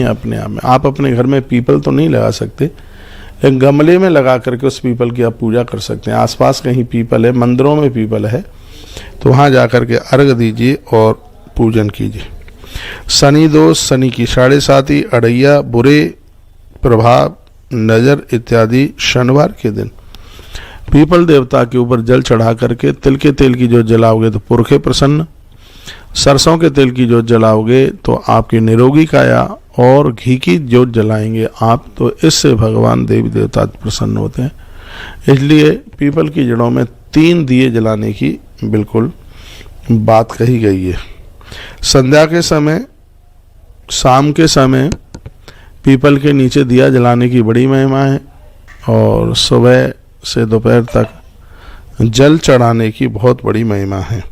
अपने आप में। आप अपने घर में पीपल तो नहीं लगा सकते, लेकिन गमले में लगा करके उस पीपल की आप पूजा कर सकते हैं। आसपास कहीं पीपल है, मंदिरों में पीपल है, तो वहाँ जा कर के अर्घ दीजिए और पूजन कीजिए। शनि दोष, शनि की 7.5, अड़ैया, बुरे प्रभाव, नज़र इत्यादि शनिवार के दिन पीपल देवता के ऊपर जल चढ़ा करके तिल के तेल की जोत जलाओगे तो पुरखे प्रसन्न, सरसों के तेल की जोत जलाओगे तो आपकी निरोगी काया, और घी की जोत जलाएंगे आप तो इससे भगवान देवी देवता प्रसन्न होते हैं। इसलिए पीपल की जड़ों में 3 दिए जलाने की बिल्कुल बात कही गई है। संध्या के समय, शाम के समय पीपल के नीचे दिया जलाने की बड़ी महिमा है, और सुबह से दोपहर तक जल चढ़ाने की बहुत बड़ी महिमा है।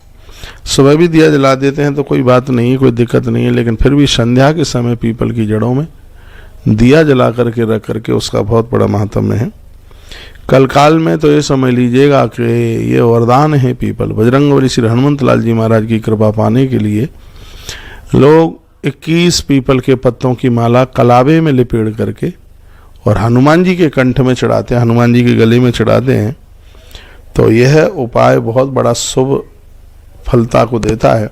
सुबह भी दिया जला देते हैं तो कोई बात नहीं है, कोई दिक्कत नहीं है, लेकिन फिर भी संध्या के समय पीपल की जड़ों में दिया जला करके रख करके उसका बहुत बड़ा महात्म्य है। कल काल में तो ये समझ लीजिएगा कि ये वरदान है पीपल। बजरंगबली श्री हनुमंत लाल जी महाराज की कृपा पाने के लिए लोग 21 पीपल के पत्तों की माला कलावे में लिपेड़ करके और हनुमान जी के कंठ में चढ़ाते हैं, हनुमान जी के गले में चढ़ाते हैं। तो यह उपाय बहुत बड़ा शुभ फलता को देता है।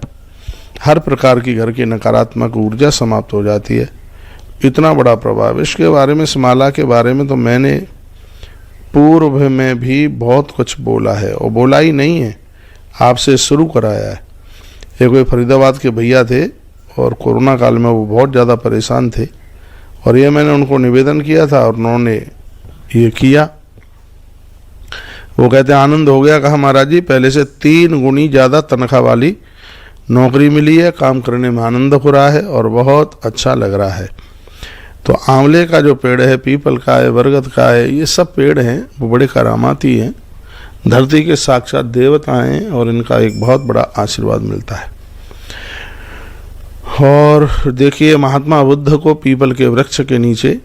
हर प्रकार की घर की नकारात्मक ऊर्जा समाप्त हो जाती है। इतना बड़ा प्रभाव इसके बारे में, इस माला के बारे में तो मैंने पूर्व में भी बहुत कुछ बोला है, और बोला ही नहीं है, आपसे शुरू कराया है। ये कोई फरीदाबाद के भैया थे और कोरोना काल में वो बहुत ज़्यादा परेशान थे, और ये मैंने उनको निवेदन किया था और उन्होंने ये किया। वो कहते हैं आनंद हो गया। कहा महाराज जी पहले से 3 गुनी ज़्यादा तनख्वाह वाली नौकरी मिली है, काम करने में आनंद हो रहा है और बहुत अच्छा लग रहा है। तो आंवले का जो पेड़ है, पीपल का है, बरगद का है, ये सब पेड़ हैं, वो बड़े करामाती हैं, धरती के साक्षात देवता हैं, और इनका एक बहुत बड़ा आशीर्वाद मिलता है। और देखिए महात्मा बुद्ध को पीपल के वृक्ष के नीचे,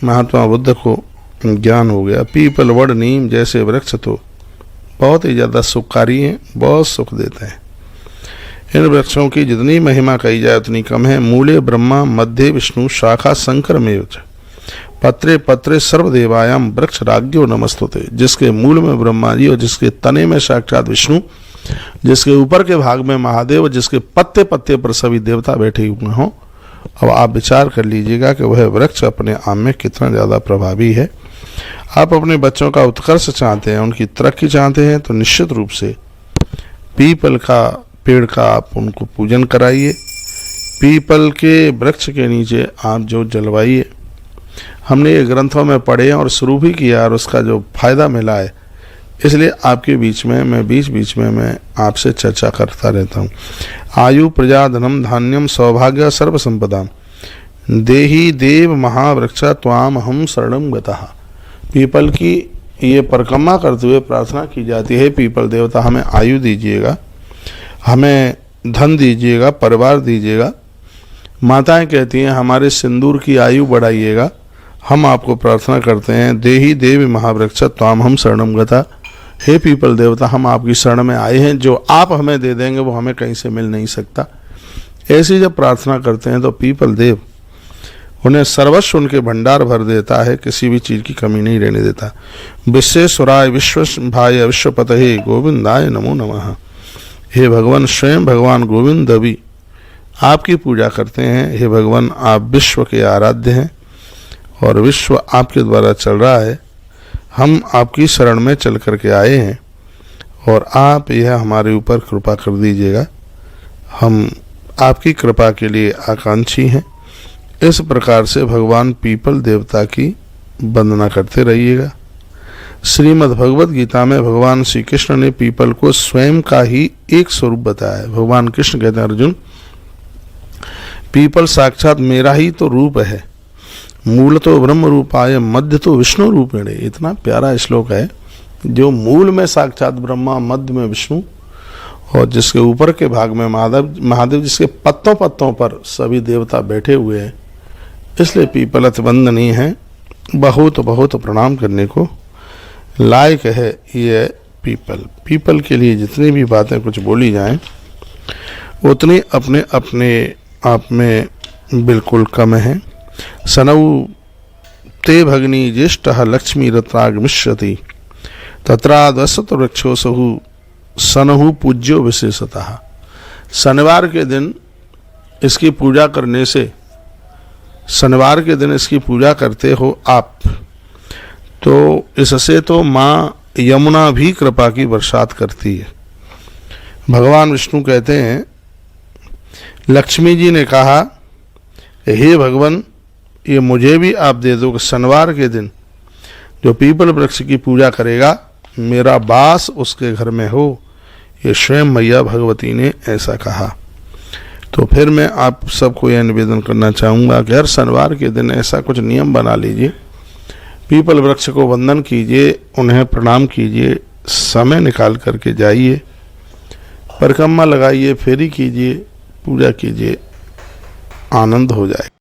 महात्मा बुद्ध को ज्ञान हो गया। पीपल, वड, नीम जैसे वृक्ष तो बहुत ही ज़्यादा सुखकारी हैं, बहुत सुख देते हैं। इन वृक्षों की जितनी महिमा कही जाए उतनी कम है। मूले ब्रह्मा, मध्य विष्णु, शाखा शंकर में, पत्रे पत्रे सर्वदेवायाम वृक्ष राज्यो नमस्तुते। जिसके मूल में ब्रह्मा जी और जिसके तने में साक्षात विष्णु, जिसके ऊपर के भाग में महादेव, जिसके पत्ते पत्ते पर सभी देवता बैठे हुए हों। अब आप विचार कर लीजिएगा कि वह वृक्ष अपने आप में कितना ज़्यादा प्रभावी है। आप अपने बच्चों का उत्कर्ष चाहते हैं, उनकी तरक्की चाहते हैं, तो निश्चित रूप से पीपल का पेड़ का आप उनको पूजन कराइए। पीपल के वृक्ष के नीचे आप जो जलवाइए। हमने ये ग्रंथों में पढ़े और शुरू भी किया, और उसका जो फायदा मिला है, इसलिए आपके बीच में मैं आपसे चर्चा करता रहता हूँ। आयु, प्रजा, धनम, धान्यम, सौभाग्य, सर्व संपदा देहि देव महावृक्षा त्वाम हम शरणम गतः। पीपल की ये परिक्रमा करते हुए प्रार्थना की जाती है, पीपल देवता हमें आयु दीजिएगा, हमें धन दीजिएगा, परिवार दीजिएगा। माताएं कहती हैं हमारे सिंदूर की आयु बढ़ाइएगा। हम आपको प्रार्थना करते हैं, देहि देव महावृक्ष त्वाम हम शरणम गता। हे पीपल देवता, हम आपकी शरण में आए हैं, जो आप हमें दे देंगे वो हमें कहीं से मिल नहीं सकता। ऐसी जब प्रार्थना करते हैं तो पीपल देव उन्हें सर्वस्व उनके भंडार भर देता है, किसी भी चीज़ की कमी नहीं रहने देता। विश्वेश्वराय विश्वभाय विश्वपतये गोविंदाय नमो नमः। हे भगवान, स्वयं भगवान गोविंद भी आपकी पूजा करते हैं। हे भगवान, आप विश्व के आराध्य हैं और विश्व आपके द्वारा चल रहा है। हम आपकी शरण में चल करके आए हैं और आप यह हमारे ऊपर कृपा कर दीजिएगा। हम आपकी कृपा के लिए आकांक्षी हैं। इस प्रकार से भगवान पीपल देवता की वंदना करते रहिएगा। श्रीमद् भगवद गीता में भगवान श्री कृष्ण ने पीपल को स्वयं का ही एक स्वरूप बताया है। भगवान कृष्ण कहते हैं, अर्जुन, पीपल साक्षात मेरा ही तो रूप है। मूल तो ब्रह्म रूपाय मध्य तो विष्णु रूपेण। इतना प्यारा श्लोक है, जो मूल में साक्षात ब्रह्मा, मध्य में विष्णु, और जिसके ऊपर के भाग में महादेव, जिसके पत्तों पत्तों पर सभी देवता बैठे हुए हैं। इसलिए पीपल अति वंदनीय है, बहुत बहुत प्रणाम करने को लायक है ये पीपल। पीपल के लिए जितनी भी बातें कुछ बोली जाएं उतनी अपने अपने आप में बिल्कुल कम है। सनौ ते भगनी ज्येष्ठ लक्ष्मी रत्रागमिष्यति तत्रादसत वृक्षोसहु सनहु पूज्यो विशेषतः। शनिवार के दिन इसकी पूजा करने से, शनिवार के दिन इसकी पूजा करते हो आप, तो इससे तो माँ यमुना भी कृपा की बरसात करती है। भगवान विष्णु कहते हैं, लक्ष्मी जी ने कहा, हे भगवान, ये मुझे भी आप दे दो कि शनिवार के दिन जो पीपल वृक्ष की पूजा करेगा मेरा वास उसके घर में हो। ये स्वयं मैया भगवती ने ऐसा कहा। तो फिर मैं आप सबको यह निवेदन करना चाहूँगा कि हर शनिवार के दिन ऐसा कुछ नियम बना लीजिए, पीपल वृक्ष को वंदन कीजिए, उन्हें प्रणाम कीजिए, समय निकाल करके जाइए, परिक्रमा लगाइए, फेरी कीजिए, पूजा कीजिए, आनंद हो जाए।